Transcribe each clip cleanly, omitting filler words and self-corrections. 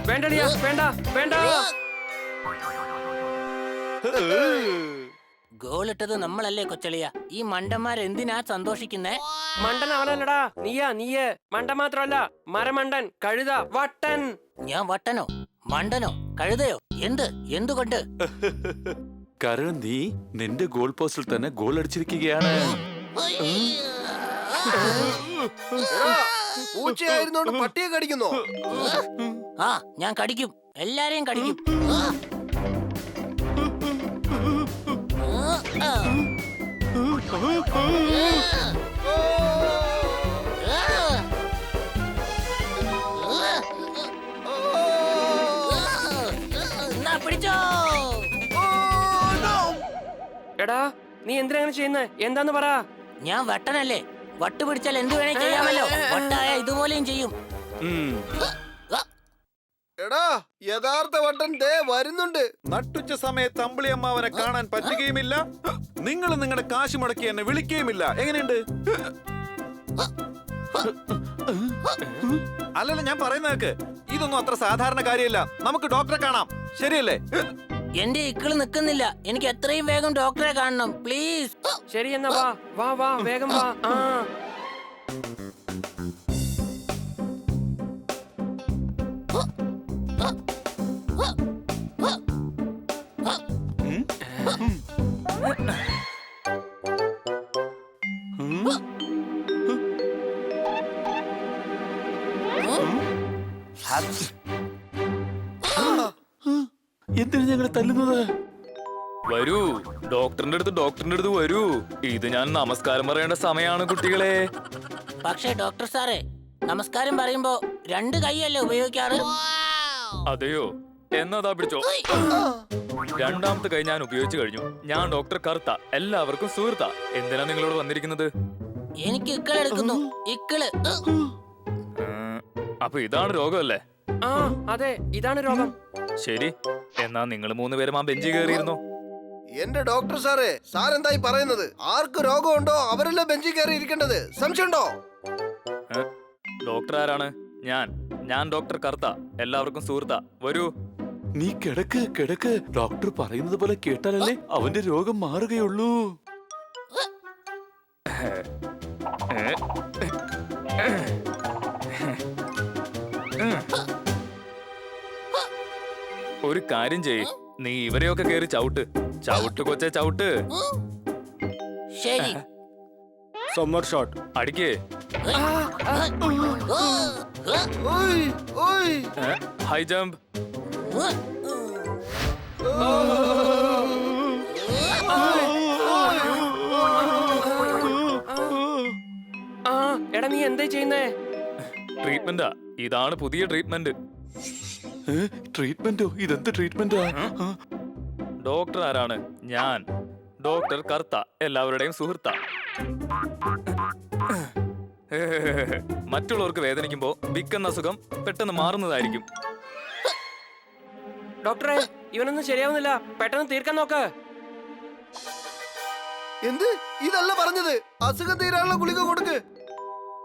വേണ്ടടിയാ, വേണ്ട വേണ്ട. ഗോളിട്ടത് നമ്മളല്ലേ കൊച്ചളിയ? ഈ മണ്ടന്മാരെന്തിനാ സന്തോഷിക്കുന്നേ? മണ്ടൻ അവനല്ലടാ, നീയ്. മണ്ടൻ മാത്രമല്ല, മരമണ്ടൻ, കഴുത, വട്ടൻ. ഞാൻ വട്ടനോ മണ്ടനോ കഴുതയോ? എന്തുകൊണ്ട്? കാരണം നീ നിന്റെ ഗോൾ പോസ്റ്റിൽ തന്നെ ഗോൾ അടിച്ചിരിക്കുകയാണ്. പൂച്ചയായിരുന്നോണ്ട് പട്ടിയെ കടിക്കുന്നോ? ആ, ഞാൻ കടിക്കും, എല്ലാരെയും കടിക്കും. പിടിച്ചോ. എടാ, നീ എന്തിനാ ചെയ്യുന്നേ? എന്താന്ന് പറ. ഞാൻ വട്ടനല്ലേ, വട്ട് പിടിച്ചാൽ എന്ത് വേണേ ചെയ്യാമല്ലോ. വട്ടായ ഇതുപോലെയും ചെയ്യും. എടാ, യഥാർത്ഥ വട്ടൻ ദേ വരുന്നുണ്ട്. നട്ടുച്ച സമയത്ത് അമ്പിളിയമ്മാവനെ കാണാൻ പറ്റുകയുമില്ല. നിങ്ങൾ നിങ്ങളുടെ കാശ് മുടക്കി എന്നെ വിളിക്കുകയുമില്ല. എങ്ങനെയുണ്ട്? അല്ലല്ല, ഞാൻ പറയുന്നതൊക്കെ ഇതൊന്നും അത്ര സാധാരണ കാര്യമല്ല. നമുക്ക് ഡോക്ടറെ കാണാം, ശരിയല്ലേ? എന്റെ ഇക്കിള് നിക്കുന്നില്ല. എനിക്ക് എത്രയും വേഗം ഡോക്ടറെ കാണണം, പ്ലീസ്. ശരി എന്നാ വാ വേഗം വാ. എന്തിനാ ഞങ്ങളെ തല്ലുന്നത്? വരൂ, ഡോക്ടറിന്റെ അടുത്ത് വരൂ. ഇത് ഞാൻ നമസ്കാരം പറയേണ്ട സമയമാണ് കുട്ടികളെ. പക്ഷേ ഡോക്ടർ സാറേ, നമസ്കാരം പറയുമ്പോ 2 കൈയല്ലേ ഉപയോഗിക്കാറ്? അതെയോ? എന്നതാ പിടിച്ചോ. രണ്ടാമത്തെ കൈ ഞാൻ ഉപയോഗിച്ചു കഴിഞ്ഞു. ഞാൻ ഡോക്ടർ കറുത്ത, എല്ലാവർക്കും സുഹൃത്താ. എന്തിനാ നിങ്ങളോട് വന്നിരിക്കുന്നത്? എനിക്ക് ഇക്കിള് എടുക്കുന്നു, ഇക്കിള്. അപ്പൊ ഇതാണ് രോഗമല്ലേ? ആ അതെ, ഇതാണ് രോഗം. ശരി, എന്നാ നിങ്ങൾ 3 പേരും ആ ബെഞ്ചിൽ കയറിയിരുന്നോ. എന്റെ ഡോക്ടർ സാറേ, സാർ എന്തായി പറയുന്നത്? ആർക്ക് രോഗമുണ്ടോ അവരെല്ലാം ബെഞ്ചിൽ കയറി ഇരിക്കേണ്ടത്. സംശയമുണ്ടോ? ഡോക്ടർ ആരാണ്? ഞാൻ ഡോക്ടർ കറുത്ത, എല്ലാവർക്കും സുഹൃത്താ. വരൂ. നീ കിടക്ക്. ഡോക്ടർ പറയുന്നത് പോലെ കേട്ടാലല്ലേ അവന്റെ രോഗം മാറുകയുള്ളൂ. ഒരു കാര്യം ചെയ്യ്, നീ ഇവരെയൊക്കെ കേറി ചവിട്ട് കൊച്ചെ, ചവിട്ട്. ശരി. സമ്മർ ഷോട്ട് അടിക്കേ. High jump. എടാ, നീ എന്താ ചെയ്യുന്നേ? ട്രീറ്റ്മെന്റാ, ഇതാണ് പുതിയ ട്രീറ്റ്മെന്റ്. ട്രീറ്റ്മെന്റോ? ഇതെന്ത് ട്രീറ്റ്മെന്റാ? ഡോക്ടർ ആരാണ്? ഞാൻ ഡോക്ടർ കറുത്ത, എല്ലാവരുടെയും സുഹൃത്താ. മറ്റുള്ളവർക്ക് വേദനിക്കുമ്പോ വിക്കുന്ന അസുഖം പെട്ടെന്ന് മാറുന്നതായിരിക്കും. ഡോക്ടറെ, ഇവനൊന്നും ശരിയാവുന്നില്ല, പെട്ടെന്ന് തീർക്കാൻ നോക്ക്. എന്ത്? ഇതല്ല പറഞ്ഞത്. അസുഖം തീരാനുള്ള ഗുളിക കൊടുക്ക്.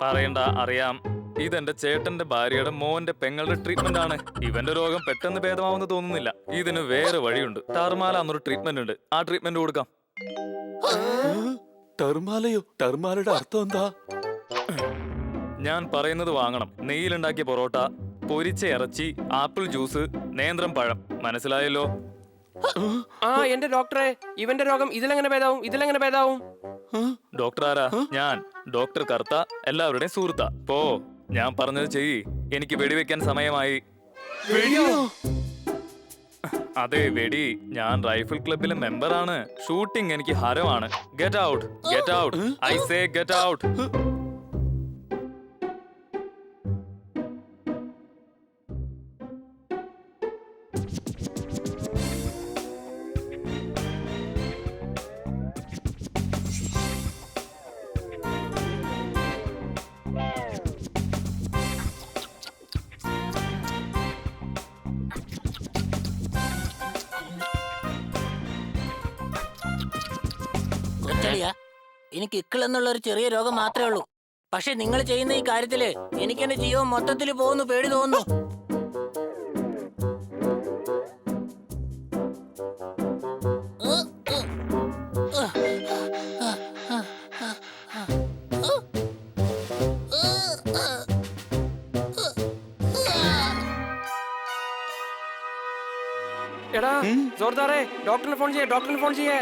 പറയണ്ട, അറിയാം. ഇതെന്റെ ചേട്ടന്റെ ഭാര്യയുടെ മോന്റെ പെങ്ങളുടെ ട്രീറ്റ്മെന്റ് ആണ്. ഇവന്റെ രോഗം പെട്ടെന്ന് ഭേദമാവുന്ന തോന്നുന്നില്ല. ഇതിന് വേറെ വഴിയുണ്ട്. ടർമാല എന്നൊരു ട്രീറ്റ്മെന്റ് ഉണ്ട്, ആ ട്രീറ്റ്മെന്റ് കൊടുക്കാം. ടെർമാലയോ? ടെർമാലയുടെ അർത്ഥം എന്താ? ഞാൻ പറയുന്നത് വാങ്ങണം. നെയ്യിലുണ്ടാക്കിയ പൊറോട്ട, പൊരിച്ച ഇറച്ചി, ആപ്പിൾ ജ്യൂസ്, നേന്ത്രം പഴം. മനസ്സിലായല്ലോ? എന്റെ ഡോക്ടറെ, ഇവന്റെ രോഗം ഇതിലെങ്ങനെ ഭേദാവും? ഡോക്ടർ ആരാ? ഞാൻ ഡോക്ടർ കറുത്ത, എല്ലാവരുടെയും സുഹൃത്താ. പോ, ഞാൻ പറഞ്ഞത് ചെയ്യ്. എനിക്ക് വെടിവെക്കാൻ സമയമായി. അതെ, വെടി. ഞാൻ റൈഫിൾ ക്ലബിലെ മെമ്പറാണ്. ഷൂട്ടിംഗ് എനിക്ക് ഹരമാണ്. Get out, I say get out. എനിക്ക് ഇക്കിൾ എന്നുള്ള ഒരു ചെറിയ രോഗം മാത്രമേ ഉള്ളൂ. പക്ഷെ നിങ്ങൾ ചെയ്യുന്ന ഈ കാര്യത്തില് എനിക്ക് എന്റെ ജീവൻ മൊത്തത്തിൽ പോകുന്നു പേടി തോന്നുന്നു. എടാ ജോർദാറെ, ഡോക്ടറിന് ഫോൺ ചെയ്യേ, ഡോക്ടറിന് ഫോൺ ചെയ്യേ.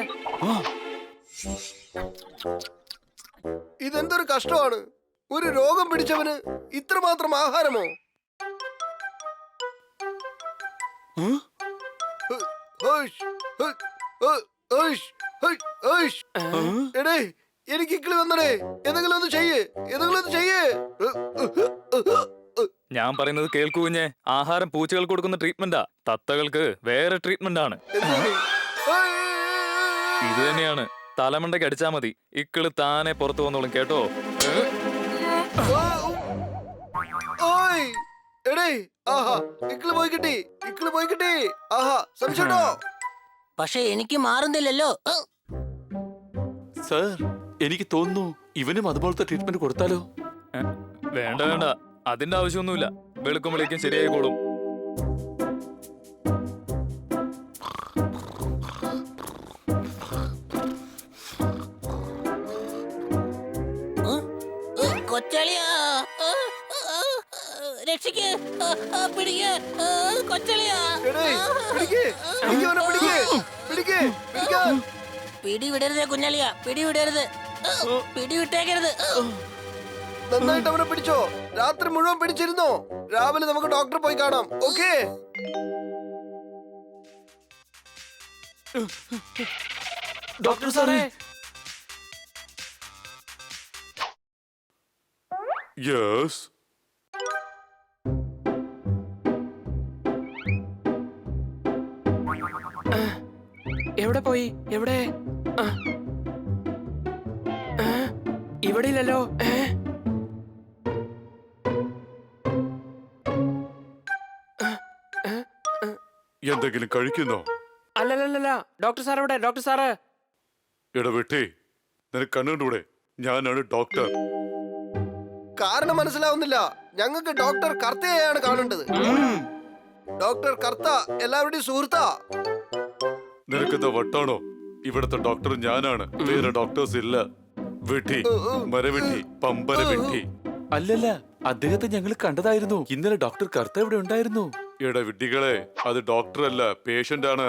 ഇതെന്തൊരു കഷ്ടമാണ്. ഒരു രോഗം പിടിച്ചവന് ഇത്രമാത്രം ആഹാരമോ? എടേ, എനിക്ക് ഇക്കിളി വന്നടേ. എന്തെങ്കിലും ഒന്ന് ചെയ്യേ, എന്തെങ്കിലും ഒന്ന് ചെയ്യേ. ഞാൻ പറയുന്നത് കേൾക്കൂ കുഞ്ഞെ. ആഹാരം പൂച്ചകൾക്ക് കൊടുക്കുന്ന ട്രീറ്റ്മെന്റാ, തത്തകൾക്ക് വേറെ ട്രീറ്റ്മെന്റ് ആണ്. ഇത് തന്നെയാണ്. തലമണ്ടയ്ക്ക് അടിച്ചാ മതി, ഇക്കിള് താനെ പുറത്തു വന്നോളും കേട്ടോ. ഓയ് എടേ, ആഹാ ഇക്കിളി പോയി കിട്ടി, ഇക്കിളി പോയി കിട്ടി. ആഹാ സംശയമുണ്ടോ? പക്ഷെ എനിക്ക് മാറുന്നില്ലല്ലോ. സർ, എനിക്ക് തോന്നുന്നു ഇവനും അതുപോലത്തെ ട്രീറ്റ്മെന്റ് കൊടുത്താലോ? വേണ്ട വേണ്ട, അതിന്റെ ആവശ്യമൊന്നുമില്ല. വെളുക്കുമ്പോഴേക്കും ശരിയായിക്കോളും. കൊച്ചളിയാ, രക്ഷിക്ക്, പിടിക്ക് കൊച്ചളിയാ. എടേ, പിടിക്ക്, പിടിക്ക് അവനെ, പിടിക്ക്, പിടിക്ക്, പിടിക്കാൻ. പിടി വിടരുത് കുഞ്ഞളിയാ, പിടി വിടരുത്, പിടി വിട്ടേക്കരുത്. നന്നായിട്ട് അവനെ പിടിച്ചോ. രാത്രി മുഴുവൻ പിടിച്ചിരുന്നോ. രാവിലെ നമുക്ക് ഡോക്ടറെ പോയി കാണാം. ഓക്കേ? ഡോക്ടർ സാറേ, യെസ്. എവിടെ പോയി? എവിടെ? ഇവിടെ ഇല്ലല്ലോ. എന്തെങ്കിലും കഴിക്കുന്നോ? അല്ലല്ലല്ല, ഡോക്ടർ സാർ എവിടെ? Doctor sir. ഇടവെട്ടി, നിനക്ക് കണ്ണുകൂടെ? ഞാനാണ് ഡോക്ടർ. കാരണം മനസ്സിലാവുന്നില്ല. ഞങ്ങൾക്ക് ഡോക്ടർ കർത്തയെയാണ് കാണേണ്ടത്. ഡോക്ടർ കർത്ത എല്ലാവരുടെയും സുഹൃത്താ. നിനക്കെന്താ വട്ടാണോ? ഇവിടത്തെ ഡോക്ടർ ഞാനാണ്, വേറെ ഡോക്ടേഴ്സ് ഇല്ല. വെട്ടി, മരവെട്ടി, പമ്പര വെട്ടി. അല്ലല്ല, അദ്ദേഹത്തെ ഞങ്ങൾ കണ്ടതായിരുന്നു. ഇന്നലെ ഡോക്ടർ കർത്ത ഇവിടെ ഉണ്ടായിരുന്നു. എടാ വിഡ്ഢികളെ, അത് ഡോക്ടറല്ല, പേഷ്യന്റ് ആണ്.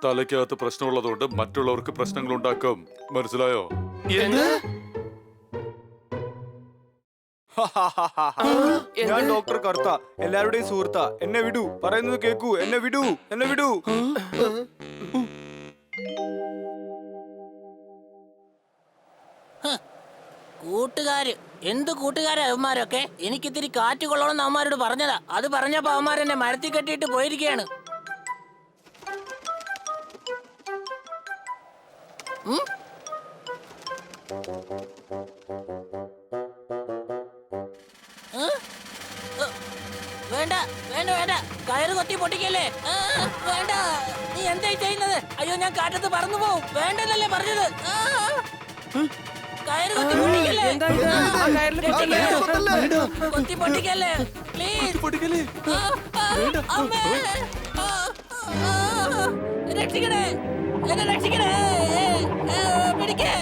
തലയ്ക്കകത്ത് പ്രശ്നമുള്ളതുകൊണ്ട് മറ്റുള്ളവർക്ക് പ്രശ്നങ്ങൾ ഉണ്ടാക്കും. മനസ്സിലായോ? ഞാൻ ഡോക്ടർ കർത്ത, എല്ലാവരുടെയും സുഹൃത്താ. എന്നെ വിടൂ, പറയുന്നത് കേക്കൂ. എന്നെ വിടൂ, എന്നെ വിടൂ. കൂട്ടുകാര്, എന്ത് കൂട്ടുകാരാ അവന്മാരൊക്കെ? എനിക്കിത്തിരി കാറ്റ് കൊള്ളണമെന്ന് അവന്മാരോട് പറഞ്ഞതാ. അത് പറഞ്ഞപ്പോ അവന്മാരെന്നെ മരത്തിൽ കെട്ടിയിട്ട് പോയിരിക്കുകയാണ്. വേണ്ട വേണ്ട വേണ്ട, കയറ് കൊത്തി പൊട്ടിക്കല്ലേ. വേണ്ട, നീ എന്തായി ചെയ്യുന്നത്? അയ്യോ, ഞാൻ കാറ്റത്ത് പറന്നു പോവും. വേണ്ടെന്നല്ലേ പറഞ്ഞത്? കയറ് കൊത്തി പൊട്ടിക്കല്ലേ, എന്താ ഇത്? ആ കയറിൽ കൊത്തി പൊട്ടിക്കല്ലേ പ്ലീസ്. അമ്മേ, രക്ഷിക്കണേ, എന്നെ രക്ഷിക്കണേ, പിടിക്കേ,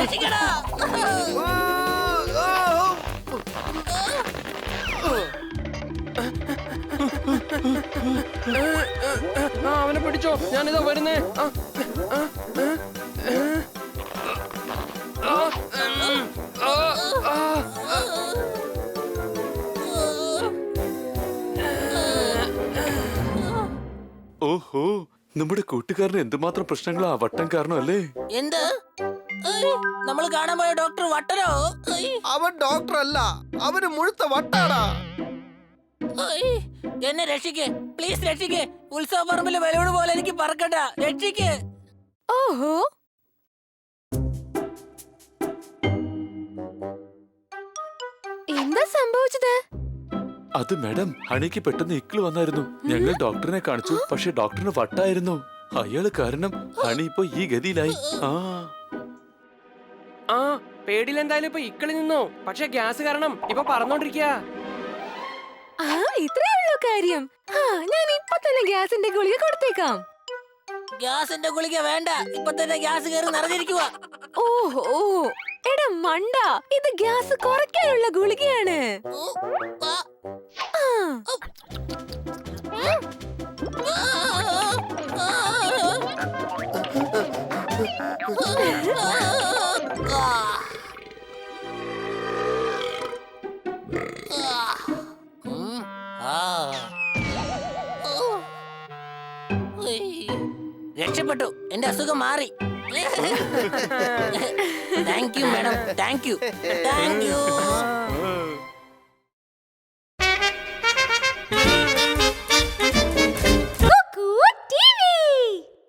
രക്ഷിക്കടാ. അവനെ പിടിച്ചോ, ഞാനിതാ വരുന്നേ. ഓഹോ, നമ്മുടെ കൂട്ടുകാരന് എന്തുമാത്രം പ്രശ്നങ്ങളാ വട്ടം കാരണം അല്ലേ? എന്ത്? നമ്മൾ കാണാൻ പോയ ഡോക്ടർ വട്ടരോ? അവൻ ഡോക്ടർ അല്ല, അവന് മുഴുത്ത വട്ടാടാ. എന്നെ രക്ഷിക്ക്, പ്ലീസ് രക്ഷിക്ക്. ഉത്സവ പറമ്പില് ബലൂൺ പോലെ എനിക്ക് പറക്കണ്ട, രക്ഷിക്ക്. ഓഹോ, എന്താ സംഭവിച്ചത്? അത് മാഡം, ഹണിക്ക് പെട്ടെന്ന് ഇക്കിള് വന്നായിരുന്നു. ഞങ്ങൾ ഡോക്ടറിനെ കാണിച്ചു, പക്ഷെ ഡോക്ടറിന് വട്ടായിരുന്നു. അയാള് കാരണം ഹണി ഇപ്പൊ ഈ ഗതിയിലായി. ആ പേടിയിൽ എന്തായാലും ഇപ്പൊ ഇക്കളി നിന്നു. പക്ഷെ ഗ്യാസ് കാരണം ഇപ്പൊ പറന്നോണ്ടിരിക്ക. ആ ഇത്രേ ഉള്ളൂ കാര്യം. ആ ഞാൻ ഇപ്പൊ തന്നെ ഗ്യാസിന്റെ ഗുളിക കൊടുത്തേക്കാം. ഗ്യാസിന്റെ ഗുളിക വേണ്ട, ഇപ്പൊ തന്നെ ഗ്യാസ് കയറി നിറഞ്ഞിരിക്കുക. ഓഹോ എടാ മണ്ട, ഇത് ഗ്യാസ് കുറയ്ക്കാനുള്ള ഗുളികയാണ്. ആ. രക്ഷപ്പെട്ടു, എന്റെ അസുഖം മാറി. Thank you madam, thank you.